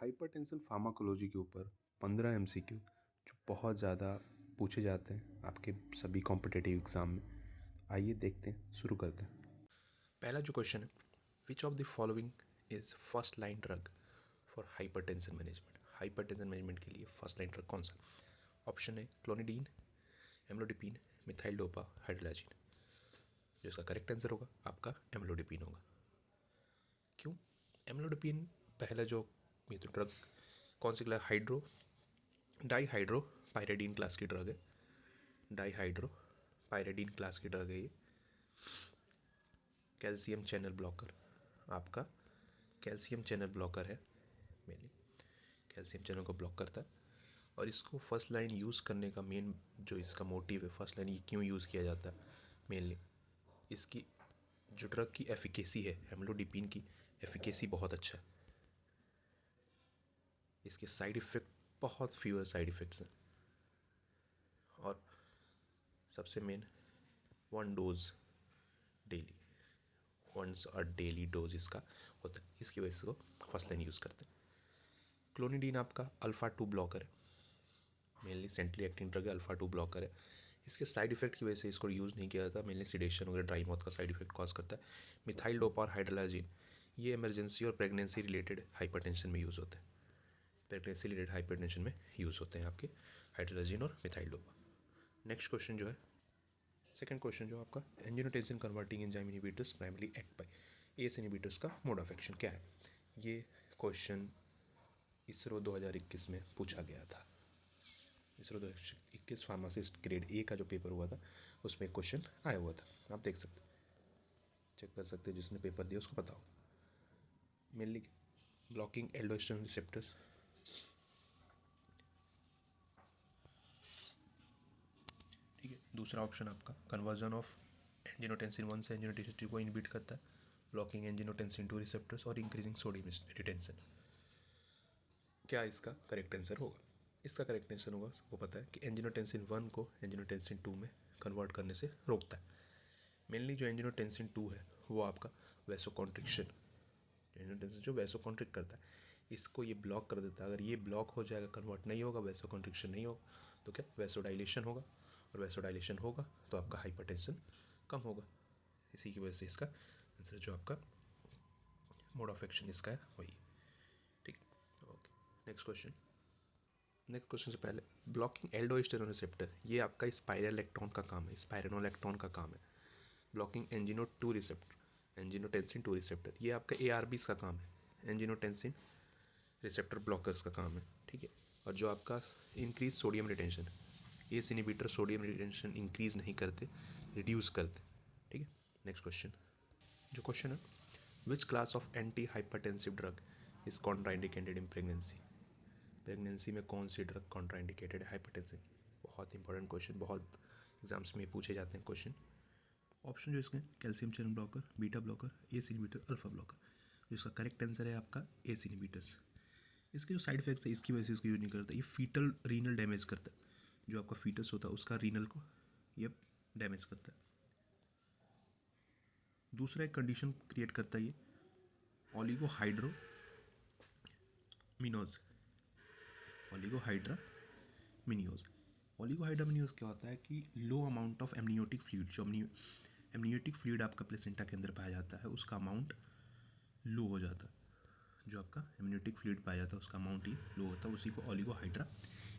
Hypertension pharmacology के ऊपर 15 MCQ जो बहुत ज़्यादा पूछे जाते हैं आपके सभी कॉम्पिटिटिव एग्ज़ाम में। आइए देखते हैं, शुरू करते हैं। पहला जो क्वेश्चन है, विच of the following is first line drug for hypertension management. Hypertension management के लिए फर्स्ट लाइन ड्रग कौन सा? ऑप्शन है clonidine, amlodipine, methyl dopa, hydralazine. जो इसका करेक्ट आंसर होगा आपका एम्लोडिपिन होगा। क्यों एम्लोडिपिन? पहला जो ये तो ड्रग कौन सी क्लास? डाईहाइड्रो पायरेडीन क्लास की ड्रग है। डाईहाइड्रो पायरेडीन क्लास की ड्रग है ये। कैल्शियम चैनल ब्लॉकर, आपका कैल्शियम चैनल ब्लॉकर है, मेनली कैल्शियम चैनल को ब्लॉक करता है। और इसको फर्स्ट लाइन यूज़ करने का मेन जो इसका मोटिव है, फर्स्ट लाइन ये क्यों यूज़ किया जाता है, मेनली इसकी जो ड्रग की एफिकेसी है, एम्लोडिपिन की एफिकेसी बहुत अच्छा है। इसके साइड इफ़ेक्ट बहुत फीवर साइड इफ़ेक्ट्स हैं। और सबसे मेन 1 डोज डेली, वंस और डेली डोज इसका होता है, इसकी वजह से वो फर्स्ट लाइन यूज़ करते हैं। क्लोनिडीन आपका अल्फ़ा 2 ब्लॉकर है, मेनली सेंट्रली एक्टिंग ड्रग है, अल्फ़ा 2 ब्लॉकर है। इसके साइड इफेक्ट की वजह से इसको यूज़ नहीं किया जाता, मेनली सिडेशन वगैरह ड्राई माउथ का साइड इफेक्ट कॉज करता है। मिथाइल डोपा और हाइड्रोलाजीन ये इमरजेंसी और प्रेगनेंसी रिलेटेड हाइपरटेंशन में यूज़ होते हैं। प्रेगनेंसी रिलेटेड हाइपरटेंशन में यूज़ होते हैं आपके हाइड्रोलाजीन और मिथाइल डोपा। नेक्स्ट क्वेश्चन जो है, सेकंड क्वेश्चन जो आपका, angiotensin converting enzyme inhibitors primary act by S inhibitors का मोड ऑफ एक्शन क्या है? ये क्वेश्चन इसरो 2021 में पूछा गया था। इसरो 2021 फार्मासिस्ट ग्रेड ए का जो पेपर हुआ था उसमें क्वेश्चन आया हुआ था, आप देख सकते, चेक कर सकते हैं, जिसने पेपर दिया उसको पता हो। मेनली ब्लॉकिंग एल्डोस्टेरोन रिसेप्टर्स, ठीक है। दूसरा ऑप्शन आपका कन्वर्जन ऑफ एंजियोटेंसिन 1 से एंजियोटेंसिन 2 को इनहिबिट करता है, ब्लॉकिंग एंजियोटेंसिन 2 रिसेप्टर्स और इंक्रीजिंग सोडियम रिटेंशन। क्या इसका करेक्ट आंसर होगा? इसका करेक्ट आंसर होगा, वो पता है कि एंजियोटेंसिन 1 को एंजियोटेंसिन 2 में कन्वर्ट करने से रोकता है। मेनली जो एंजियोटेंसिन 2 है वो आपका वैसोकॉन्ट्रिक्शन, एंजियोटेंसिन जो वैसोकॉन्ट्रिक्ट करता है, इसको ये ब्लॉक कर देता है। अगर ये ब्लॉक हो जाएगा, कन्वर्ट नहीं होगा, वैसोकॉन्ट्रिक्शन नहीं होगा, तो क्या वैसोडाइलेशन होगा, और वैसोडाइलेशन होगा तो आपका हाइपरटेंशन कम होगा। इसी की वजह से इसका आंसर जो आपका मोड ऑफ एक्शन इसका है वही, ठीक। Okay, next question. Next question से पहले, ब्लॉकिंग एल्डोस्टेरोन रिसेप्टर ये आपका स्पाइरलेक्टोन का काम है, स्पाइरेनोलेक्टोन का काम है। ब्लॉकिंग एंजिनो 2 रिसेप्टर, एंजिनोटेंसिन 2 रिसेप्टर ये आपका ARBs का काम है, एंजिनोटेंसिन रिसेप्टर ब्लॉकर्स का काम है, ठीक है। और जो आपका इंक्रीज सोडियम रिटेंशन, ये इनहिबिटर सोडियम रिटेंशन इंक्रीज नहीं करते, रिड्यूस करते, ठीक है। नेक्स्ट क्वेश्चन, जो क्वेश्चन है, which class of anti hypertensive drug is contraindicated in pregnancy. Pregnancy में कौन सी ड्रग कॉन्ट्राइंडिकेटेड है हाइपरटेंशन? बहुत इंपॉर्टेंट क्वेश्चन, बहुत एग्जाम्स में पूछे जाते हैं क्वेश्चन। ऑप्शन जो इसके calcium channel blocker, beta blocker, ACE inhibitor, alpha blocker. जो इसका करेक्ट आंसर है आपका एस इनहिबिटर्स। इसके जो साइड इफेक्ट्स है इसकी वजह से इसको यूज नहीं करता, ये फीटल रीनल डैमेज करता है। जो आपका फीटस होता है उसका रीनल को ये डैमेज करता है। दूसरा एक कंडीशन क्रिएट करता है ये, ओलिगोहाइड्रोमिनोज, ओलिगोहाइड्रामिनियोज। ओलिगोहाइड्रामिनियोज क्या होता है कि लो अमाउंट ऑफ एमनियोटिक फ्लूइड, जो एमनियोटिक फ्लूइड आपका प्लेसेंटा के अंदर पाया जाता है उसका अमाउंट लो हो जाता है। जो आपका एमनियोटिक फ्लूइड पाया जाता है उसका अमाउंट ही लो होता है, उसी को ओलिगोहाइड्रा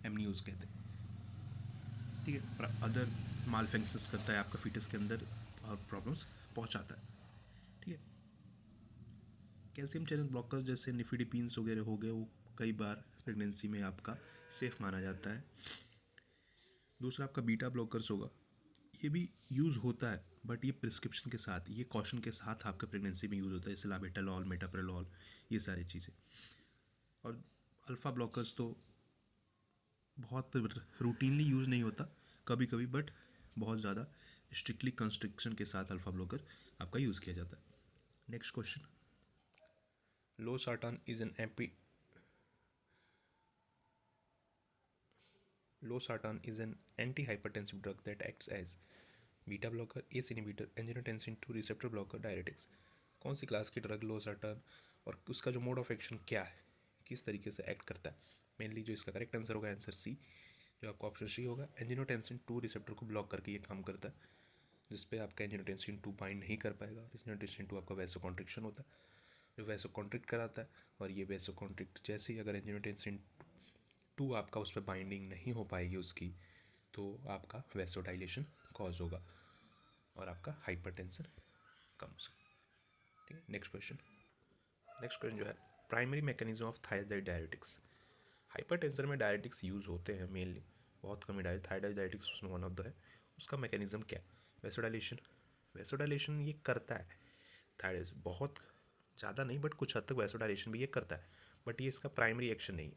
एमनियोज कहते हैं, ठीक है। और अदर माल फंक्शंस करता है आपका फीटस के अंदर और प्रॉब्लम्स पहुंचाता है, ठीक है। कैल्शियम चैनल ब्लॉकर्स जैसे निफिडिपिन्स वगैरह हो गए, वो कई बार प्रेगनेंसी में आपका सेफ माना जाता है। दूसरा आपका बीटा ब्लॉकर्स होगा, ये भी यूज़ होता है बट ये प्रिस्क्रिप्शन के साथ, ये कॉशन के साथ आपका प्रेगनेंसी में यूज़ होता है, जैसे लाबेटालॉल, मेटाप्रेलॉल, ये सारी चीज़ें। और अल्फ़ा ब्लॉकर्स तो बहुत रूटीनली यूज़ नहीं होता, कभी कभी, बट बहुत ज़्यादा स्ट्रिक्टली कंस्ट्रिक्शन के साथ अल्फ़ा ब्लॉकर आपका यूज़ किया जाता है। Next question, losartan is an Losartan is an antihypertensive drug that acts as beta blocker, ACE inhibitor, angiotensin 2 receptor blocker, diuretics. कौन सी क्लास की ड्रग लोसार्टान, और उसका जो मोड ऑफ एक्शन क्या है, किस तरीके से एक्ट करता है। मेनली जो इसका करेक्ट आंसर होगा आंसर सी, जो आपका ऑप्शन सी होगा। एंजियोटेंसिन 2 रिसेप्टर को ब्लॉक करके ये काम करता है, जिसपे आपका एंजियोटेंसिन 2 बाइंड नहीं कर पाएगा। एंजियोटेंसिन 2 आपका वैसोकॉन्ट्रिक्शन होता है, जो वैसोकॉन्ट्रिक्ट कराता है, और ये वैसोकॉन्ट्रिक्ट जैसे ही अगर एंजियोटेंसिन 2 आपका उस पर बाइंडिंग नहीं हो पाएगी उसकी, तो आपका वैसोडाइलेशन कॉज होगा और आपका हाइपरटेंशन कम हो सकता है। ठीक है, नेक्स्ट क्वेश्चन जो है, primary mechanism of thyroid diuretics. Hypertension में डायरेटिक्स यूज़ होते हैं मेनली, बहुत कम ही थायराइड डायरेटिक्स उसमें वन ऑफ द है। उसका मैकेनिज्म क्या है? वैसोडाइलेशन ये करता है थायराइड, बहुत ज़्यादा नहीं बट कुछ हद तक वैसोडाइलेशन भी ये करता है, बट ये इसका प्राइमरी एक्शन नहीं है।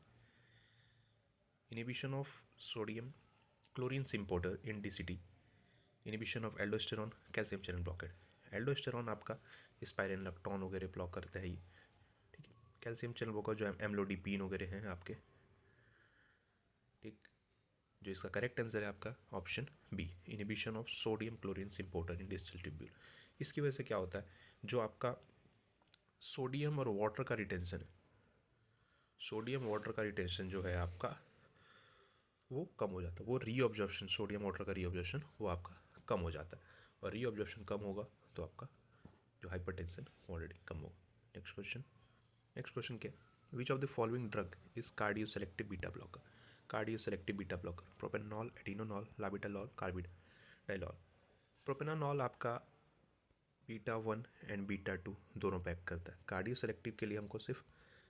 Inhibition of sodium chlorine symporter in DCT, inhibition of aldosterone calcium channel blockade. Aldosterone आपका स्पाइरेनोलेक्टोन वगैरह ब्लॉक करता है ये, ठीक है। कैल्शियम चैनल ब्लॉकर जो एम्लोडिपीन वगैरह हैं आपके, ठीक। जो इसका करेक्ट आंसर है आपका option B, inhibition of sodium chlorine symporter in distal tubule. इसकी वजह से क्या होता है, जो आपका सोडियम और वाटर का रिटेंशन है, सोडियम वाटर का रिटेंशन जो है आपका वो कम हो जाता है। वो रीअब्जॉर्प्शन, सोडियम वाटर का रीअब्जॉर्प्शन वो आपका कम हो जाता है, और रीअब्जॉर्प्शन कम होगा तो आपका जो हाइपरटेंशन ऑलरेडी कम होगा। नेक्स्ट क्वेश्चन क्या, which of the following drug is cardio selective beta blocker. Cardio selective beta blocker, propranolol, atenolol, labetalol, carvedilol. Propranolol आपका बीटा 1 एंड बीटा 2 दोनों पे एक्ट करता है। कार्डियो सेलेक्टिव के लिए हमको सिर्फ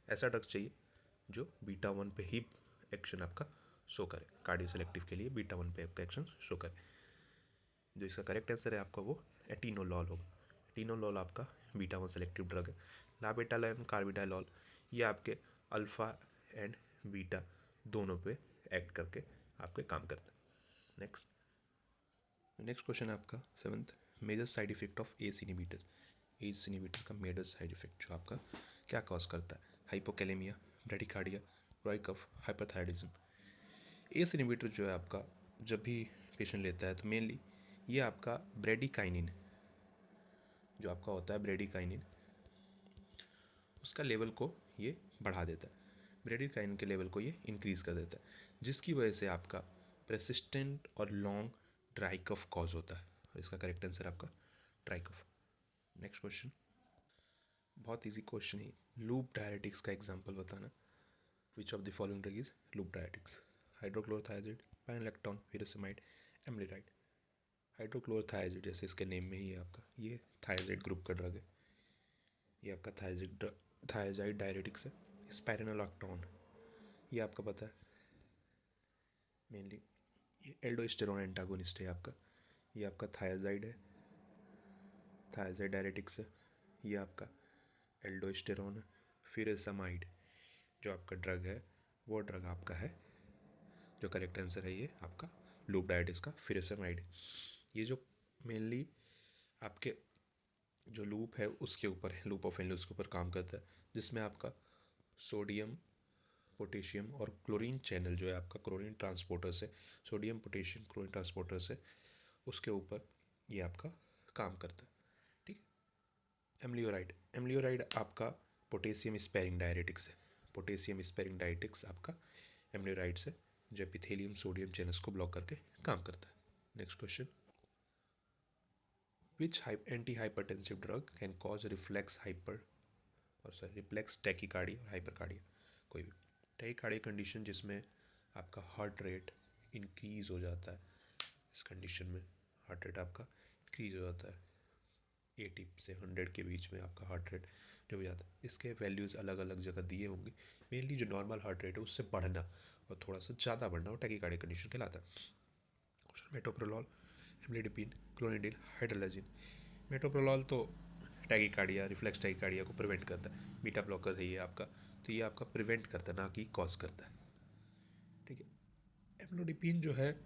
ऐसा ड्रग चाहिए जो बीटा 1 पे ही एक्शन आपका शो करे। कार्डियो सेलेक्टिव के लिए बीटा 1 पे आपका एक्शन शो करे। जो इसका करेक्ट आंसर है आपका वो एटिनोलॉल होगा। एटिनोलॉल आपका बीटा 1 सेलेक्टिव ड्रग है। लाबेटालॉल, कार्बिडाइलॉल ये आपके अल्फ़ा एंड बीटा दोनों पे एक्ट करके आपके काम करता है। नेक्स्ट क्वेश्चन है आपका 7th, major side effect of ACE inhibitors. ACE inhibitor का मेजर साइड इफेक्ट जो आपका क्या कॉज करता है? हाइपोकैलेमिया, ब्रेडिकार्डिया, रॉयकफ, हाइपरथायरिज्म। एस इनिबिटर जो है आपका जब भी पेशेंट लेता है तो मेनली ये आपका ब्रेडिकाइनिन जो आपका होता है, ब्रेडिकाइनिन उसका लेवल को ये बढ़ा देता है, ब्रेडिकाइनिन के लेवल को ये इंक्रीज कर देता है, जिसकी वजह से आपका प्रेसिस्टेंट और लॉन्ग ड्राई कफ कॉज होता है, और इसका करेक्ट आंसर आपका ड्राई कफ। नेक्स्ट क्वेश्चन बहुत इजी क्वेश्चन है, लूप डायरेटिक्स का एग्जांपल बताना। Which of the following drug is loop diuretics? Hydrochlorothiazide, spironolactone, furosemide, amiloride. Hydrochlorothiazide जैसे इसके नेम में ही है आपका, ये थायजाइड ग्रुप का ड्रग है, ये आपका थायजाइड डायरेटिक्स है। स्पाइरेनोलेक्टोन ये आपका पता है मेनली ये एल्डोस्टेरोन एंटागोनिस्ट है आपका, ये आपका थायजाइड है, थायजाइड डायरेटिक्स है, ये आपका एल्डोस्टेरोन है। फ्यूरासेमाइड जो आपका ड्रग है वो ड्रग आपका है, जो करेक्ट आंसर है ये आपका लूप डायरेटिक्स का फ्यूरासेमाइड है। ये जो मेनली आपके जो लूप है उसके ऊपर है, लूप ऑफ एनल उसके ऊपर काम करता है, जिसमें आपका सोडियम, पोटेशियम और क्लोरीन चैनल जो है आपका क्लोरीन ट्रांसपोर्टर से, सोडियम पोटेशियम क्लोरीन ट्रांसपोर्टर से उसके ऊपर ये आपका काम करता है, ठीक है। एमलियोराइड आपका पोटेशियम स्पेयरिंग डायरेटिक्स है, पोटेशियम स्पेयरिंग डायरेटिक्स आपका एमलियोराइड से जो एपिथेलियम सोडियम चैनल्स को ब्लॉक करके काम करता है। Next question, which anti hypertensive drug can cause reflex tachycardia और हाइपरकार्डिया। कोई भी टैकीकार्डिया कंडीशन जिसमें आपका हार्ट रेट इंक्रीज हो जाता है, इस कंडीशन में हार्ट रेट आपका इंक्रीज हो जाता है, 80 से 100 के बीच में आपका हार्ट रेट जो हो जाता है। इसके वैल्यूज़ अलग अलग जगह दिए होंगे, मेनली जो नॉर्मल हार्ट रेट है उससे बढ़ना और थोड़ा सा ज़्यादा बढ़ना वो टैकीकार्डिया कंडीशन कहलाता है। Metoprolol, amlodipine, clonidine, hydralazine. Metoprolol तो टैकीकार्डिया, रिफ्लेक्स टैकीकार्डिया को प्रिवेंट करता है, बीटा ब्लॉकर है ये आपका, तो ये आपका प्रिवेंट करता है ना कि कॉज करता है, ठीक है। एमलोडिपिन जो है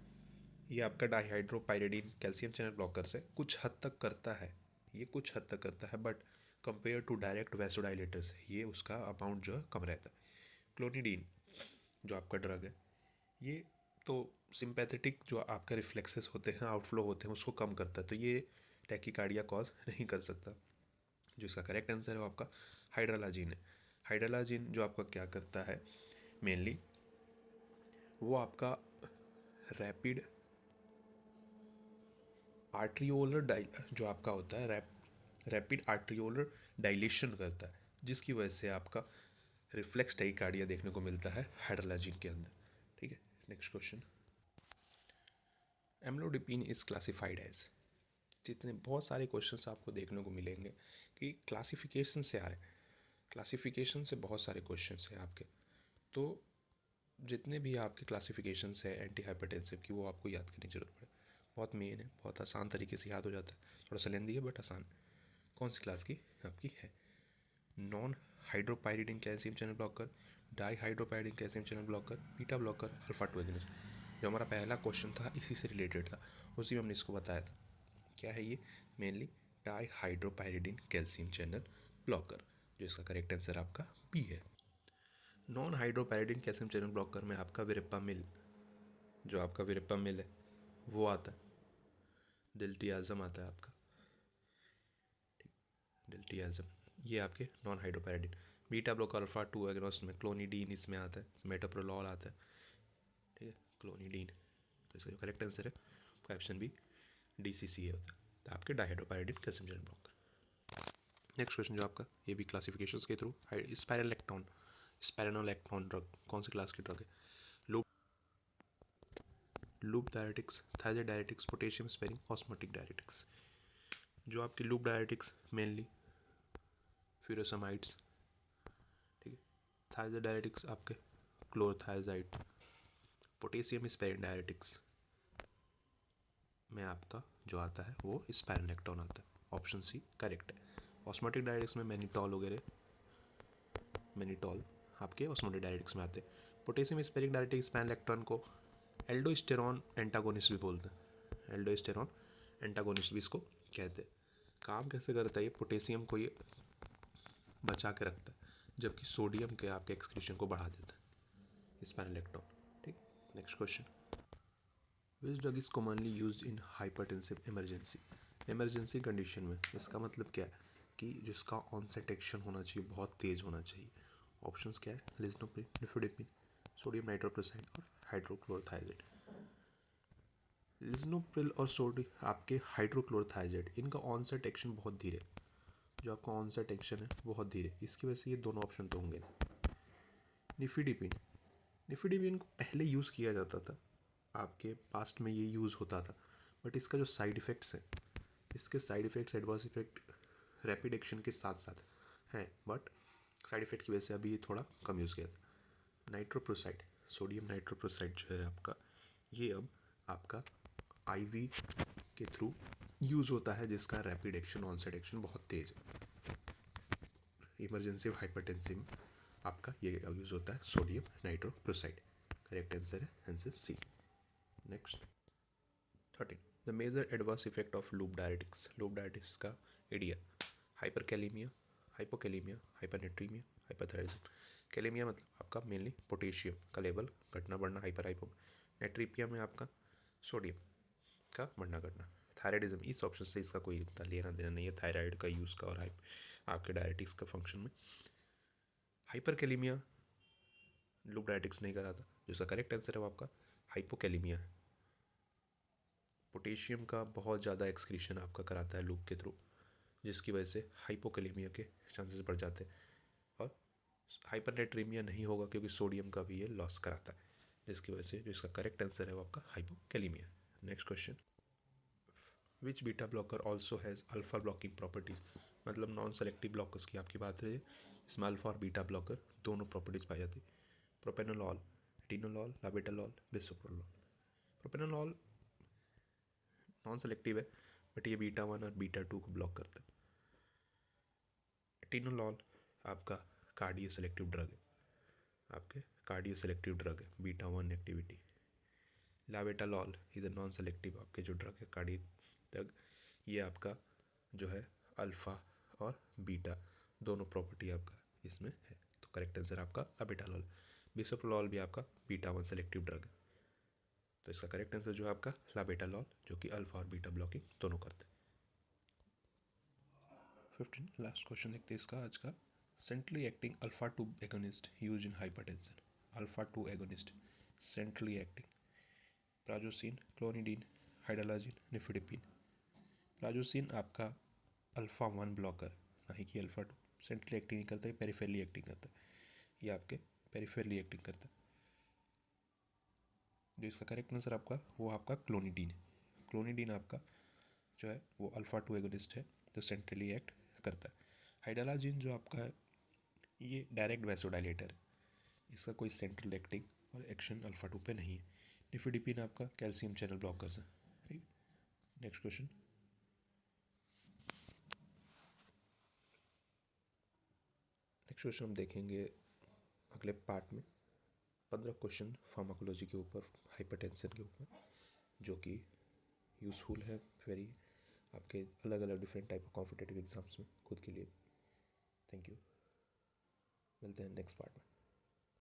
ये आपका डाईहाइड्रोपाइरिडीन कैल्शियम चैनल ब्लॉकर से कुछ हद तक करता है, ये कुछ हद तक करता है, but compare to direct vasodilators ये उसका अमाउंट जो है कम रहता है। क्लोनिडीन जो आपका ड्रग है ये तो सिंपैथेटिक जो आपका रिफ्लेक्सेस होते हैं, आउटफ्लो होते हैं, उसको कम करता है, तो ये टैकीकार्डिया कॉज नहीं कर सकता। जो इसका करेक्ट आंसर है वो आपका हाइड्रोलाजिन है। हाइड्रोलाजिन जो आपका क्या करता है मेनली, वो आपका रैपिड आर्ट्रियोलर जो आपका होता है रैपिड आर्ट्रियोलर डायलेशन करता है, जिसकी वजह से आपका रिफ्लेक्स टाइकार्डिया देखने को मिलता है हाइड्रोलाजिन के अंदर। ठीक है, next question. Amlodipine is classified as, जितने बहुत सारे क्वेश्चंस आपको देखने को मिलेंगे कि क्लासिफिकेशन से आ रहे हैं, क्लासिफिकेशन से बहुत सारे क्वेश्चंस हैं आपके। तो जितने भी आपके क्लासिफिकेशंस है एंटी हाइपरटेंसिव की, वो आपको याद करने की जरूरत पड़े। बहुत मेन है, बहुत आसान तरीके से याद हो जाता है, थोड़ा सा लेंदी है बट आसान। कौन सी क्लास की आपकी है? Non hydropyridine calcium channel blocker, di hydropyridine calcium channel blocker, beta blocker, alpha 2 agonist. जो हमारा पहला क्वेश्चन था इसी से रिलेटेड था, उसी में हमने इसको बताया था। क्या है ये? Mainly di hydropyridine calcium channel blocker, जो इसका करेक्ट आंसर आपका बी है। Non hydropyridine calcium channel blocker में आपका विरेपामिल, जो आपका विरेपामिल है वो आता है, दिल्टियाज़म आता है आपका, दिल्टियाज़म, ये आपके non hydropyridine. Beta blocker alpha 2 agonist में क्लोनिडीन इसमें आता है, मेटोप्रोलॉल आता है। ठीक है, क्लोनिडीन। तो इसका जो करेक्ट आंसर है आपका ऑप्शन बी DCCA होता है, तो आपके dihydropyridine calcium channel blocker. Next question जो आपका, ये भी क्लासिफिकेशंस के थ्रू, स्पाइरोलेक्टोन, स्पाइरोलेक्टोन ड्रग कौन सी क्लास की ड्रग है? Loop loop diuretics, thyroid diuretics, potassium sparing, osmotic diuretics. जो आपकी लूप डायरेटिक्स मेनली फ्यूरोसमाइड्स, ठीक है। थायराइड डायरेटिक्स आपके क्लोरथायजाइड। पोटेशियम स्पेरिंग डायरेटिक्स में आपका जो आता है वो स्पाइरोलेक्टोन आता है, ऑप्शन सी करेक्ट है। ऑस्मोटिक डायरेटिक्स में मैनिटॉल वगैरह, मैनिटॉल आपके ऑस्मोटिक डायरेटिक्स में आते हैं। पोटेशियम स्पेरिंग डायरेटिक स्पाइरोलेक्टोन को एल्डोस्टेरॉन एंटागोनिस्ट भी बोलते हैं, एल्डोस्टेरॉन एंटागोनिस्ट भी इसको कहते हैं। काम कैसे करता है ये? पोटेशियम को ये बचा के रखता है, जबकि सोडियम के आपके एक्सक्रीशन को बढ़ा देता है स्पाइरोलेक्टोन। ठीक, next question. Which drug is commonly used in hypertensive emergency? Emergency condition में इसका मतलब क्या है कि जिसका ऑनसेट एक्शन होना चाहिए बहुत तेज होना चाहिए। ऑप्शंस क्या है? लिस्नोप्रिल, निफेडिपिन, सोडियम नाइट्रोक्लोराइड और हाइड्रोक्लोरोथाइज़ाइड। लिस्नोप्रिल और सोडियम आपके हाइड्रोक्लोरोथाइज़ाइड, इनका ऑनसेट एक्शन बहुत धीरे, जो आपका ऑनसेट एक्शन है बहुत धीरे, इसकी वजह से ये दोनों ऑप्शन तो होंगे। निफेडिपिन, निफेडिपिन को पहले यूज़ किया जाता था, आपके पास्ट में ये यूज़ होता था, बट इसका जो साइड इफ़ेक्ट्स हैं, इसके side effects adverse effect rapid action के साथ साथ हैं, बट साइड इफ़ेक्ट की वजह से अभी ये थोड़ा कम यूज़ किया था। नाइट्रोप्रोसाइड, सोडियम नाइट्रोप्रोसाइड जो है आपका, ये अब आपका IV के थ्रू यूज़ होता है, जिसका रैपिड एक्शन ऑनसेट एक्शन बहुत तेज़ है। इमरजेंसी हाइपरटेंसिव आपका ये यूज़ होता है सोडियम नाइट्रोप्रोसाइड। करेक्ट आंसर है answer C. Next 13, the major adverse effect of loop diuretics. Loop diuretics का area, hyperkalemia, hypokalemia, hypernatremia, hyperthyroidism. Kalemia मतलब आपका मेनली पोटेशियम का लेवल घटना बढ़ना, हाइपर हाइपो। नेट्रीपिया में आपका सोडियम का बढ़ना घटना। थायराइडिज्म, इस ऑप्शन से इसका कोई इतना लेना देना नहीं है थायराइड का यूज़ का और आपके डायरेटिक्स का फंक्शन में। हाइपरकैलेमिया लूप डायरेटिक्स नहीं करा था, जिसका करेक्ट आंसर है वो आपका हाइपोकैलेमिया है। पोटेशियम का बहुत ज़्यादा एक्सक्रीशन आपका कराता है लूप के थ्रू, जिसकी वजह से हाइपोकैलेमिया के चांसेस बढ़ जाते हैं। और हाइपरनेट्रीमिया नहीं होगा क्योंकि सोडियम का भी ये लॉस कराता है, जिसकी वजह से जो इसका करेक्ट आंसर है वो आपका hypokalemia. Next question. Which beta blocker also has alpha blocking properties? मतलब नॉन सेलेक्टिव ब्लॉकर्स की आपकी बात रही है, इसमें अल्फा और बीटा ब्लॉकर दोनों प्रॉपर्टीज़ पाई जाती है। Propranolol, atenolol, लाबेटालॉल, बिसोप्रोलॉल। Propranolol non selective है, बट ये बीटा 1 और बीटा 2 को ब्लॉक करता है। एटिनोलॉल आपका कार्डियो सेलेक्टिव ड्रग है, आपके कार्डियो सेलेक्टिव ड्रग है, beta 1 activity. Labetalol is a non selective आपके जो ड्रग है कार्डियो ड्रग, ये आपका जो है अल्फा और बीटा दोनों प्रॉपर्टी आपका इसमें है, तो करेक्ट आंसर आपका लाबेटालॉल। बिसोप्रोलॉल भी आपका बीटा 1 सेलेक्टिव ड्रग है, तो इसका करेक्ट आंसर जो है आपका लाबेटालॉल, जो कि अल्फा और बीटा ब्लॉकिंग दोनों करते हैं। 15 लास्ट क्वेश्चन देखते हैं इसका आज का। Centrally acting alpha 2 agonist used in hypertension. Alpha 2 agonist, centrally acting. Prazosin, clonidine, hydralazine, nifedipine. Prazosin आपका अल्फा 1 ब्लॉकर, ना ही कि अल्फा 2. सेंट्रली एक्टिंग नहीं करता है, पेरिफेरली एक्टिंग करता है. ये आपके पेरिफेरली एक्टिंग करता है. जो इसका करेक्ट आंसर आपका वो आपका क्लोनिडीन है. क्लोनिडीन आपका जो है वो अल्फा 2 एगोनिस्ट है, तो सेंट्रली एक्ट करता है. हाइड्रोलाजिन जो आपका है ये डायरेक्ट वैसोडाइलेटर है, इसका कोई सेंट्रल एक्टिंग और एक्शन अल्फा 2 पे नहीं है. निफिडिपिन आपका कैल्शियम चैनल ब्लॉकर्स है. ठीक. Next question. नेक्स्ट क्वेश्चन हम देखेंगे अगले पार्ट में. 15 क्वेश्चन फार्माकोलॉजी के ऊपर, हाइपरटेंशन के ऊपर, जो कि यूज़फुल है वेरी आपके अलग अलग different type of competitive exams में खुद के लिए. Thank you. मिलते हैं नेक्स्ट पार्ट में.